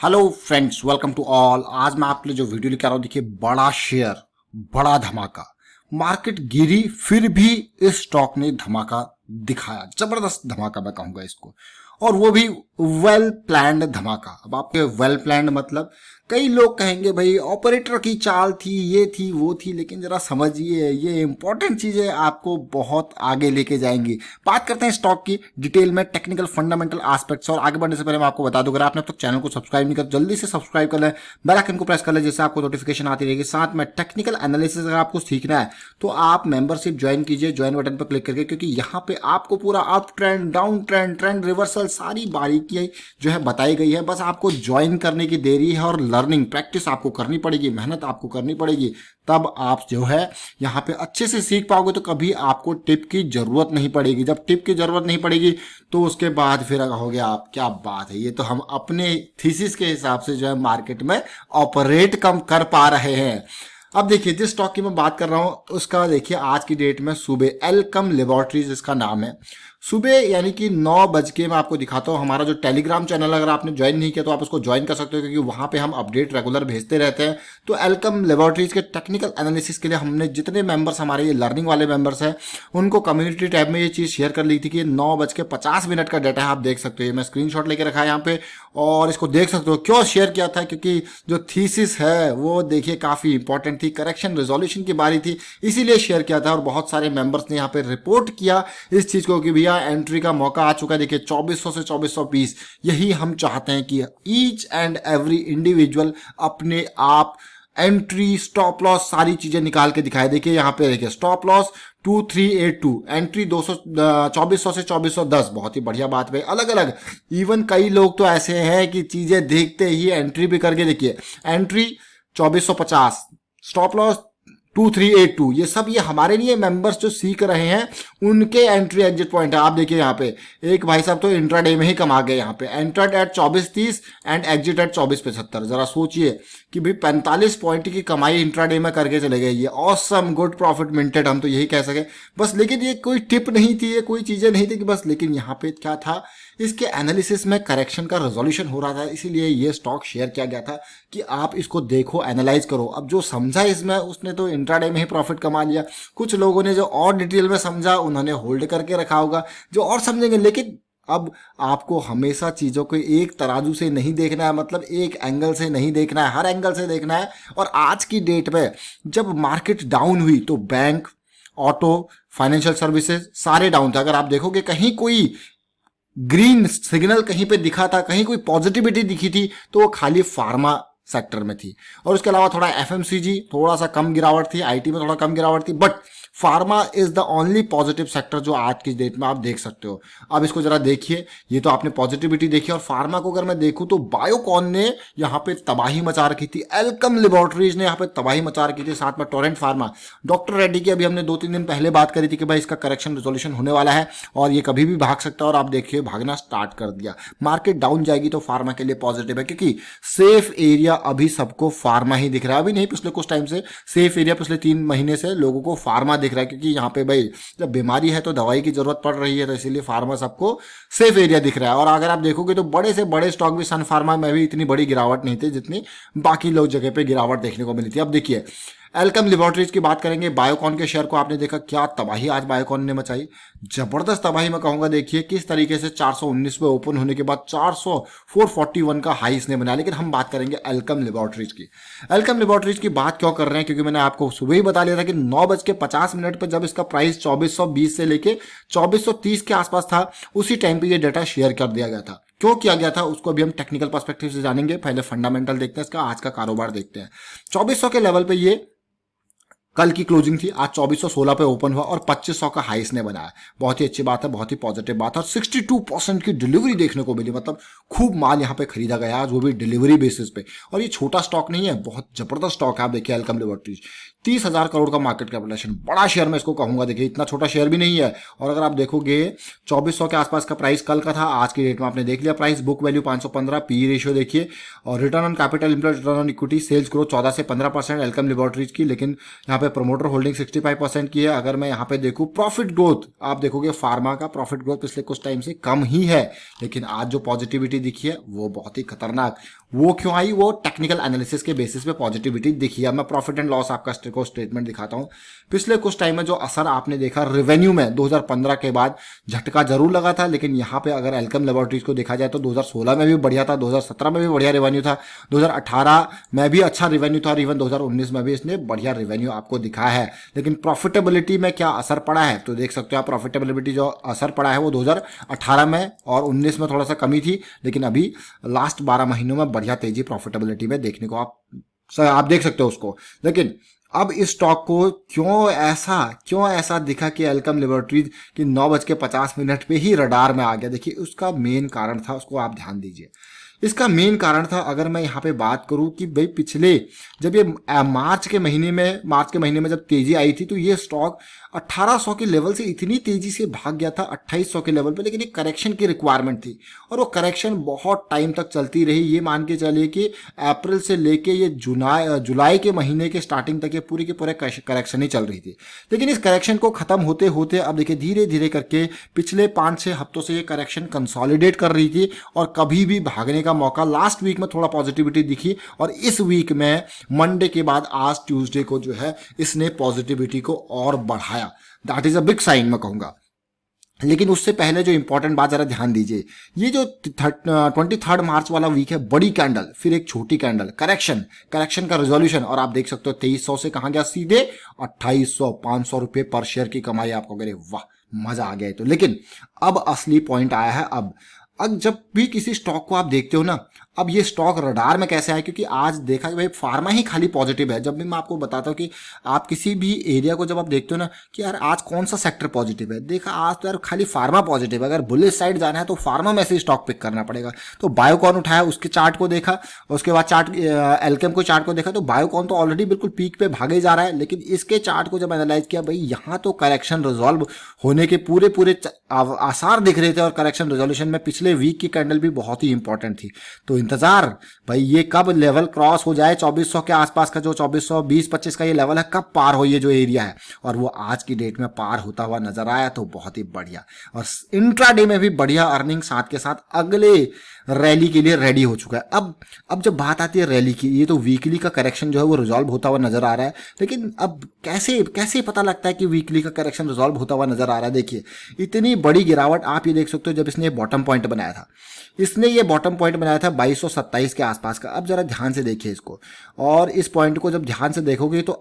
Hello friends, welcome to all. आज मैं आपके लिए जो वीडियो लेकर आ रहा हूँ, देखिए, बड़ा शेयर, बड़ा धमाका। मार्केट गिरी, फिर भी इस स्टॉक ने धमाका दिखाया, जबरदस्त धमाका मैं कहूंगा इसको, और वो भी वेल प्लान्ड धमाका। अब आपके वेल प्लान्ड मतलब कई लोग कहेंगे भाई ऑपरेटर की चाल थी, ये थी वो थी, लेकिन जरा समझिए, ये इंपॉर्टेंट चीजें आपको बहुत आगे लेके जाएंगी। बात करते हैं स्टॉक की डिटेल में, टेक्निकल फंडामेंटल एस्पेक्ट्स। और आगे बढ़ने से पहले मैं आपको बता दूं, अगर आपने अब तक चैनल को सब्सक्राइब नहीं कर, जल्दी से सब्सक्राइब कर लें, बेल आइकन को प्रेस कर लें, जिससे आपको नोटिफिकेशन आती रहेगी। साथ में टेक्निकल एनालिसिस अगर आपको सीखना है तो आप मेंबरशिप ज्वाइन कीजिए, ज्वाइन बटन पर क्लिक करके, क्योंकि यहाँ पे आपको पूरा up trend, down trend, trend reversal, सारी बारीकी जो है बताई गई है। बस आपको ज्वाइन करने की देरी है, और लर्निंग प्रैक्टिस आपको करनी पड़ेगी, मेहनत आपको करनी पड़ेगी, तब आप जो है यहाँ पे अच्छे से सीख पाओगे। तो कभी आपको टिप की जरूरत नहीं पड़ेगी। जब टिप की जरूरत नहीं पड़ेगी तो उसके बाद फिर कहोगे आप क्या बात है, ये तो हम अपने थीसिस के हिसाब से जो है मार्केट में ऑपरेट कम कर पा रहे हैं। अब देखिए, जिस स्टॉक की मैं बात कर रहा हूं उसका देखिए आज की डेट में सुबह एल्कम लेबोरेटरीज इसका नाम है। सुबह यानी कि 9 बज के मैं आपको दिखाता हूँ। हमारा जो टेलीग्राम चैनल, अगर आपने ज्वाइन नहीं किया तो आप उसको ज्वाइन कर सकते हो, क्योंकि वहां पे हम अपडेट रेगुलर भेजते रहते हैं। तो एल्कम लेबोरेटरीज के टेक्निकल एनालिसिस के लिए हमने जितने मेंबर्स, हमारे ये लर्निंग वाले मेंबर्स हैं, उनको कम्युनिटी टैब में ये चीज़ शेयर कर ली थी कि 9:50 का डाटा है, आप देख सकते हो। मैं स्क्रीनशॉट लेके रखा है यहाँ पे, और इसको देख सकते हो। क्यों शेयर किया था? क्योंकि जो थीसिस है वो देखिए काफ़ी इंपॉर्टेंट थी, करेक्शन रेजोल्यूशन की बारी थी, इसीलिए शेयर किया था। और बहुत सारे मेंबर्स ने यहाँ पे रिपोर्ट किया इस चीज़ को कि भैया एंट्री का मौका आ चुका है। देखिए 2400 से 2420, यही हम चाहते हैं कि ईच एंड एवरी इंडिविजुअल अपने आप एंट्री, स्टॉप लॉस, सारी चीजें निकाल के दिखाए। देखिए यहाँ पे देखिए स्टॉप लॉस 2382, एंट्री 2400 से 2410, बहुत ही बढ़िया बात भाई। अलग अलग, इवन कई लोग तो ऐसे हैं कि चीजें देखते ही एंट्री भी करके, देखिए एंट्री 2450, स्टॉप लॉस 2382, ये सब ये हमारे लिए मेंबर्स जो सीख रहे हैं उनके एंट्री एग्जिट पॉइंट है। आप देखिए यहाँ पे एक भाई साहब तो इंट्राडे में ही कमा गए। यहाँ पे entered at 2430 and exit at 2475। जरा सोचिए कि भाई 45 पॉइंट की कमाई इंट्राडे में करके चले गए। ये ऑसम, गुड प्रॉफिट मिंटेड, हम तो यही कह सके बस। लेकिन ये कोई टिप नहीं थी, ये कोई चीजें नहीं थी कि बस, लेकिन यहाँ पे क्या था, इसके एनालिसिस में करेक्शन का रेजोल्यूशन हो रहा था, इसीलिए ये स्टॉक शेयर किया गया था कि आप इसको देखो, एनालाइज करो। अब जो समझा इसमें उसने तो इंट्राडे में ही प्रॉफिट कमा लिया। कुछ लोगों ने जो और डिटेल में समझा उन्होंने होल्ड करके रखा होगा, जो और समझेंगे। लेकिन अब आपको हमेशा चीजों को एक तराजू से नहीं देखना है, मतलब एक एंगल से नहीं देखना है, हर एंगल से देखना है। और आज की डेट में जब मार्केट डाउन हुई तो बैंक, ऑटो, फाइनेंशियल सर्विसेज सारे डाउन थे। अगर आप देखोगे कहीं कोई ग्रीन सिग्नल कहीं पे दिखा था, कहीं कोई पॉजिटिविटी दिखी थी, तो वो खाली फार्मा सेक्टर में थी। और उसके अलावा थोड़ा एफएमसीजी, थोड़ा सा कम गिरावट थी, आईटी में थोड़ा कम गिरावट थी, but pharma is the only positive sector जो आज की डेट में आप देख सकते हो। अब इसको जरा देखिए, ये तो आपने पॉजिटिविटी देखी। और फार्मा को अगर मैं देखूं तो बायोकॉन ने यहाँ पे तबाही मचा रखी थी, एल्कम लेबोरेटरीज ने यहाँ पे तबाही मचा रखी थी, साथ में टोरेंट फार्मा। डॉक्टर रेड्डी की अभी हमने 2-3 दिन पहले बात करी थी कि भाई इसका करेक्शन रेजोल्यूशन होने वाला है और ये कभी भी भाग सकता है, और आप देखिए भागना स्टार्ट कर दिया। मार्केट डाउन जाएगी तो फार्मा के लिए पॉजिटिव है, क्योंकि सेफ एरिया अभी सबको फार्मा ही दिख रहा है। अभी नहीं, पिछले कुछ टाइम से सेफ एरिया, पिछले 3 महीने से लोगों को फार्मा दिख रहा है, क्योंकि यहाँ पे भाई जब बीमारी है तो दवाई की जरूरत पड़ रही है, तो इसीलिए फार्मा सबको सेफ एरिया दिख रहा है। और अगर आप देखोगे तो बड़े से बड़े स्टॉक भी, सन फार्मा में भी इतनी बड़ी गिरावट नहीं थी जितनी बाकी लोग जगह पे गिरावट देखने को मिली थी। अब देखिए एल्कम लेबोरेटरीज की बात करेंगे। बायोकॉन के शेयर को आपने देखा, क्या तबाही आज बायोकॉन ने मचाई, जबरदस्त तबाही मैं कहूंगा। देखिए किस तरीके से 419 पे ओपन होने के बाद 441 का हाई इसने बनाया। लेकिन हम बात करेंगे एल्कम लेबोरेटरीज की। एल्कम लेबोरेटरीज की बात क्यों कर रहे हैं, क्योंकि मैंने आपको सुबह ही बता लिया था कि 9:50 पर जब इसका प्राइस 2420 से लेके 2430 के आसपास था, उसी टाइम पे ये डाटा शेयर कर दिया गया था। क्यों किया गया था उसको अभी हम टेक्निकल पर्सपेक्टिव से जानेंगे। पहले फंडामेंटल देखते हैं इसका, आज का कारोबार देखते हैं। 2400 के लेवल पे ये कल की क्लोजिंग थी, आज 2416 पे ओपन हुआ और 2500 का हाई इसने बनाया। बहुत ही अच्छी बात है, बहुत ही पॉजिटिव बात है। और 62% की डिलीवरी देखने को मिली, मतलब खूब माल यहाँ पे खरीदा गया आज, वो भी डिलीवरी बेसिस पे। और ये छोटा स्टॉक नहीं है, बहुत जबरदस्त स्टॉक है। आप देखिए एल्कम लेबोरेटरीज 30,000 करोड़ का मार्केट कैपिटलाइजेशन, बड़ा शेयर मैं इसको कहूंगा। देखिए इतना छोटा शेयर भी नहीं है। और अगर आप देखोगे 2400 के आसपास का प्राइस कल का था, आज की डेट में आपने देख लिया price, book value 515, P ratio देखिए, और return on capital employed, return on equity, sales growth 14 से 15% एल्कम लेबोरेटरीज की। लेकिन यहाँ पे प्रोमोटर होल्डिंग 65% की है। अगर मैं यहाँ पे देखूँ प्रॉफिट ग्रोथ, आप देखोगे फार्मा का प्रॉफिट ग्रोथ पिछले कुछ टाइम से कम ही है, लेकिन आज जो पॉजिटिविटी दिखी है वो बहुत ही खतरनाक। वो क्यों आई? वो टेक्निकल एनालिसिस के बेसिस पे पॉजिटिविटी दिखी है। मैं प्रॉफिट एंड लॉस आपका को स्टेटमेंट दिखाता हूँ। पिछले कुछ टाइम में जो असर आपने देखा रेवेन्यू में 2015 के बाद झटका जरूर लगा था, लेकिन यहाँ पे अगर एल्केम लेबोरेटरीज को देखा जाए तो 2016 में भी बढ़िया था, 2017 में भी बढ़िया रेवेन्यू था, 2018 में भी अच्छा रेवेन्यू था और इवन 2019 में भी इसने बढ़िया रेवेन्यू आपको दिखाया है। लेकिन प्रॉफिटेबिलिटी में क्या असर पड़ा है तो देख सकते हो आप, प्रॉफिटेबिलिटी जो असर पड़ा है वो 2018 में और 19 में थोड़ा सा कमी थी, लेकिन अभी लास्ट 12 महीनों में बढ़िया तेजी प्रॉफिटेबिलिटी में देखने को आप देख सकते हो उसको। लेकिन अब इस स्टॉक को क्यों ऐसा दिखा कि एल्केम लेबोरेटरीज की 9:50 पे ही रडार में आ गया? देखिए उसका मेन कारण था, उसको आप ध्यान दीजिए। इसका मेन कारण था, अगर मैं यहाँ पे बात करूं कि भाई पिछले जब ये मार्च के महीने में जब तेजी आई थी तो ये स्टॉक 1800 के लेवल से इतनी तेजी से भाग गया था 2800 के लेवल पे, लेकिन एक करेक्शन की रिक्वायरमेंट थी और वो करेक्शन बहुत टाइम तक चलती रही। ये मान के चलिए कि अप्रैल से लेके ये जुलाई के महीने के स्टार्टिंग तक ये पूरी के पूरे करेक्शन ही चल रही थी। लेकिन इस करेक्शन को खत्म होते होते अब देखिए धीरे धीरे करके पिछले 5-6 हफ्तों से ये करेक्शन कंसोलिडेट कर रही थी और कभी भी भागने का मौका, लास्ट वीक में थोड़ा पॉजिटिविटी दिखी और इस वीक में मंडे के बाद आज ट्यूसडे को जो है इसने पॉजिटिविटी को और बढ़ाया। That is a big sign मैं कहूंगा। लेकिन उससे पहले जो इंपॉर्टेंट बात जरा ध्यान दीजिए, ये जो 23 मार्च वाला वीक है, बड़ी कैंडल फिर एक छोटी कैंडल, करेक्शन का रिजोल्यूशन, और आप देख सकते हो 2300 से कहां गया सीधे 2800, 500 रुपए पर शेयर की कमाई आपको, अरे वाह मजा आ गया। तो लेकिन अब असली पॉइंट आया है। अब जब भी किसी स्टॉक को आप देखते हो ना, अब ये स्टॉक रडार में कैसे आया? क्योंकि आज देखा कि भाई फार्मा ही खाली पॉजिटिव है। जब भी मैं आपको बताता हूँ कि आप किसी भी एरिया को जब आप देखते हो ना कि यार आज कौन सा सेक्टर पॉजिटिव है, देखा आज तो यार खाली फार्मा पॉजिटिव है। अगर बुलिश साइड जाना है तो फार्मा में से स्टॉक पिक करना पड़ेगा। तो बायोकॉन उठाया, उसके चार्ट को देखा, उसके बाद एल्केम को चार्ट को देखा तो बायोकॉन तो ऑलरेडी बिल्कुल पीक पे भागे जा रहा है, लेकिन इसके चार्ट को जब एनालाइज किया, भाई यहाँ तो करेक्शन रिजॉल्व होने के पूरे आसार दिख रहे थे और करेक्शन रिजोल्यूशन में पिछले वीक की कैंडल भी बहुत ही इंपॉर्टेंट थी। तो इंतजार भाई ये कब लेवल क्रॉस हो जाए 2400 के आसपास का, जो 2420-25 का ये लेवल है, कब पार हो ये जो एरिया है, और वो आज की डेट में पार होता हुआ नजर आया तो बहुत ही बढ़िया। और इंट्राडे में भी बढ़िया अर्निंग साथ के साथ अगले रैली के लिए रेडी हो चुका है। अब जब बात आती है रैली की, ये तो वीकली का करेक्शन जो है वो रिजॉल्व होता हुआ नजर आ रहा है, लेकिन अब कैसे पता लगता है कि वीकली का करेक्शन रिजॉल्व होता हुआ नजर आ रहा है? देखिए इतनी बड़ी गिरावट आप ये देख सकते हो जब इसने बॉटम पॉइंट बनाया था। इसने ये बॉटम पॉइंट बनाया था 2227 के आसपास का। अब जरा ध्यान से देखिए इसको, और इस पॉइंट को जब ध्यान से देखोगे तो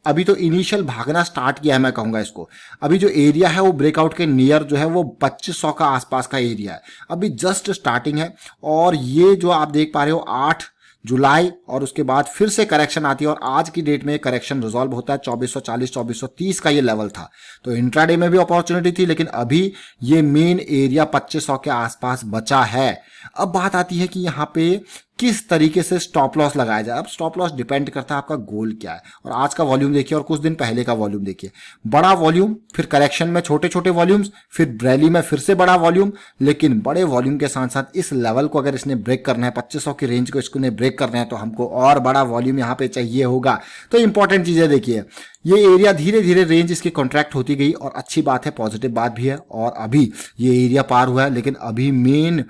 अभी तो इनिशियल भागना स्टार्ट किया है मैं कहूंगा इसको। अभी जो एरिया है वो ब्रेकआउट के नियर जो है वो 2500 का आसपास का एरिया है, अभी जस्ट स्टार्टिंग है। और ये जो आप देख पा रहे हो 8 जुलाई, और उसके बाद फिर से करेक्शन आती है और आज की डेट में करेक्शन रिजॉल्व होता है 2440-2430 का ये लेवल था। तो इंट्राडे में भी अपॉर्चुनिटी थी, लेकिन अभी ये मेन एरिया 2500 के आसपास बचा है। अब बात आती है कि यहाँ पे किस तरीके से स्टॉप लॉस लगाया जाए। अब स्टॉप लॉस डिपेंड करता है आपका गोल क्या है। और आज का वॉल्यूम देखिए और कुछ दिन पहले का वॉल्यूम देखिए, बड़ा वॉल्यूम, फिर करेक्शन में छोटे छोटे वॉल्यूम्स, फिर रैली में फिर से बड़ा वॉल्यूम। लेकिन बड़े वॉल्यूम के साथ साथ इस लेवल को अगर इसने ब्रेक करना है, 2500 की रेंज को इसको ब्रेक करना है, तो हमको और बड़ा वॉल्यूम यहाँ पे चाहिए होगा। तो इंपॉर्टेंट चीजें देखिए, ये एरिया धीरे धीरे रेंज इसकी कॉन्ट्रैक्ट होती गई, और अच्छी बात है, पॉजिटिव बात भी है। और अभी ये एरिया पार हुआ है, लेकिन अभी मेन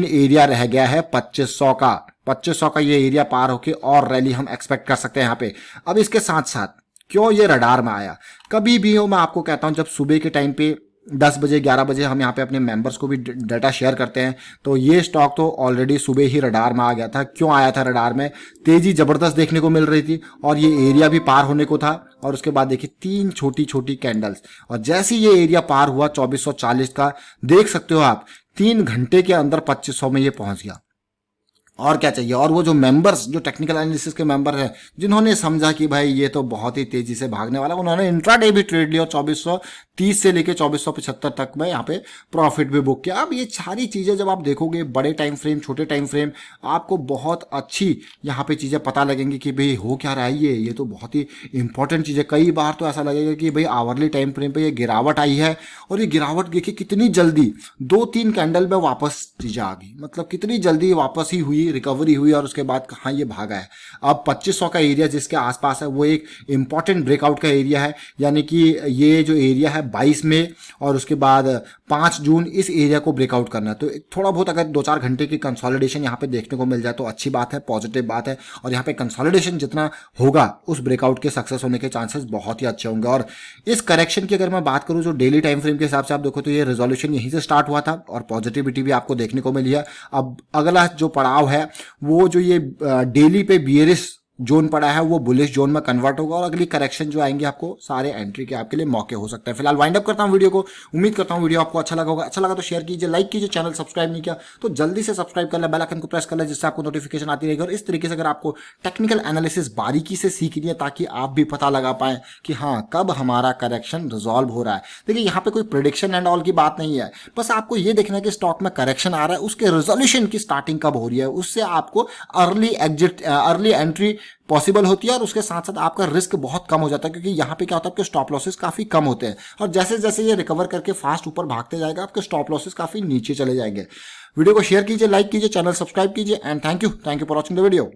एरिया रह गया है 2500 का ये एरिया पार होके और रैली हम एक्सपेक्ट कर सकते हैं यहाँ पे। अब इसके साथ साथ क्यों ये रडार में आया? कभी भी हो, मैं आपको कहता हूं, जब सुबह के टाइम पे 10 बजे 11 बजे हम यहाँ पे अपने मेंबर्स को भी डाटा शेयर करते हैं, तो ये स्टॉक तो ऑलरेडी सुबह ही रडार में आ गया था। क्यों आया था रडार में? तेजी जबरदस्त देखने को मिल रही थी और ये एरिया भी पार होने को था। और उसके बाद देखिए 3 छोटी छोटी कैंडल्स, और जैसे ये एरिया पार हुआ 2440 का, देख सकते हो आप 3 घंटे के अंदर 2500 में ये पहुंच गया। और क्या चाहिए? और वो जो मेंबर्स, जो टेक्निकल एनालिसिस के मेंबर हैं, जिन्होंने समझा कि भाई ये तो बहुत ही तेजी से भागने वाला, उन्होंने इंट्राडे भी ट्रेड लिया और 2430 से लेके 2475 तक में यहाँ पे प्रॉफिट भी बुक किया। अब ये सारी चीजें जब आप देखोगे, बड़े टाइम फ्रेम, छोटे टाइम फ्रेम, आपको बहुत अच्छी यहाँ पे चीजें पता लगेंगी कि भाई हो क्या रहा है। ये तो बहुत ही इंपॉर्टेंट चीज है। कई बार तो ऐसा लगेगा कि भाई आवरली टाइम फ्रेम पे ये गिरावट आई है, और ये गिरावट देखिए कितनी जल्दी 2-3 कैंडल में वापस चीजें आ गई, मतलब कितनी जल्दी वापस ही हुई की रिकवरी हुई और उसके बाद कहाँ ये भागा है। अब 2500 का एरिया जिसके आसपास है वो एक इंपॉर्टेंट ब्रेकआउट का एरिया है, यानी कि ये जो एरिया है 22 में और उसके बाद 5 जून इस एरिया को ब्रेकआउट करना है। तो थोड़ा बहुत अगर 2-4 घंटे की कंसोलिडेशन यहाँ पे देखने को मिल जाए तो अच्छी बात है, पॉजिटिव बात है। और यहाँ पे कंसोलिडेशन जितना होगा उस ब्रेकआउट के सक्सेस होने के चांसेस बहुत ही अच्छे होंगे। और इस करेक्शन की अगर मैं बात करूँ जो डेली टाइम फ्रेम के हिसाब से आप देखो तो ये रिजोल्यूशन यहीं से स्टार्ट हुआ था और पॉजिटिविटी भी आपको देखने को मिली है। अब अगला जो पड़ाव है वो जो ये डेली पे बियरिश जोन पड़ा है वो बुलिश जोन में कन्वर्ट होगा और अगली करेक्शन जो आएंगे आपको सारे एंट्री के आपके लिए मौके हो सकते हैं। फिलहाल वाइंड अप करता हूं वीडियो को, उम्मीद करता हूं वीडियो आपको अच्छा लगा होगा। अच्छा लगा तो शेयर कीजिए, लाइक कीजिए, चैनल सब्सक्राइब नहीं किया तो जल्दी से सब्सक्राइब कर ले, बेल आइकन को प्रेस कर ले जिससे आपको नोटिफिकेशन आती रहेगी। और इस तरीके से अगर आपको टेक्निकल एनालिसिस बारीकी से सीखनी है ताकि आप भी पता लगा पाए कि हाँ कब हमारा करेक्शन रिजॉल्व हो रहा है। देखिए यहाँ पे कोई प्रेडिक्शन एंड ऑल की बात नहीं है, बस आपको ये देखना है कि स्टॉक में करेक्शन आ रहा है उसके रिजोल्यूशन की स्टार्टिंग कब हो रही है, उससे आपको अर्ली एंट्री पॉसिबल होती है और उसके साथ साथ आपका रिस्क बहुत कम हो जाता है क्योंकि यहाँ पे क्या होता है आपके स्टॉप लॉसेस काफी कम होते हैं और जैसे जैसे ये रिकवर करके फास्ट ऊपर भागते जाएगा आपके स्टॉप लॉसेस काफी नीचे चले जाएंगे। वीडियो को शेयर कीजिए, लाइक कीजिए, चैनल सब्सक्राइब कीजिए and thank you for watching the video.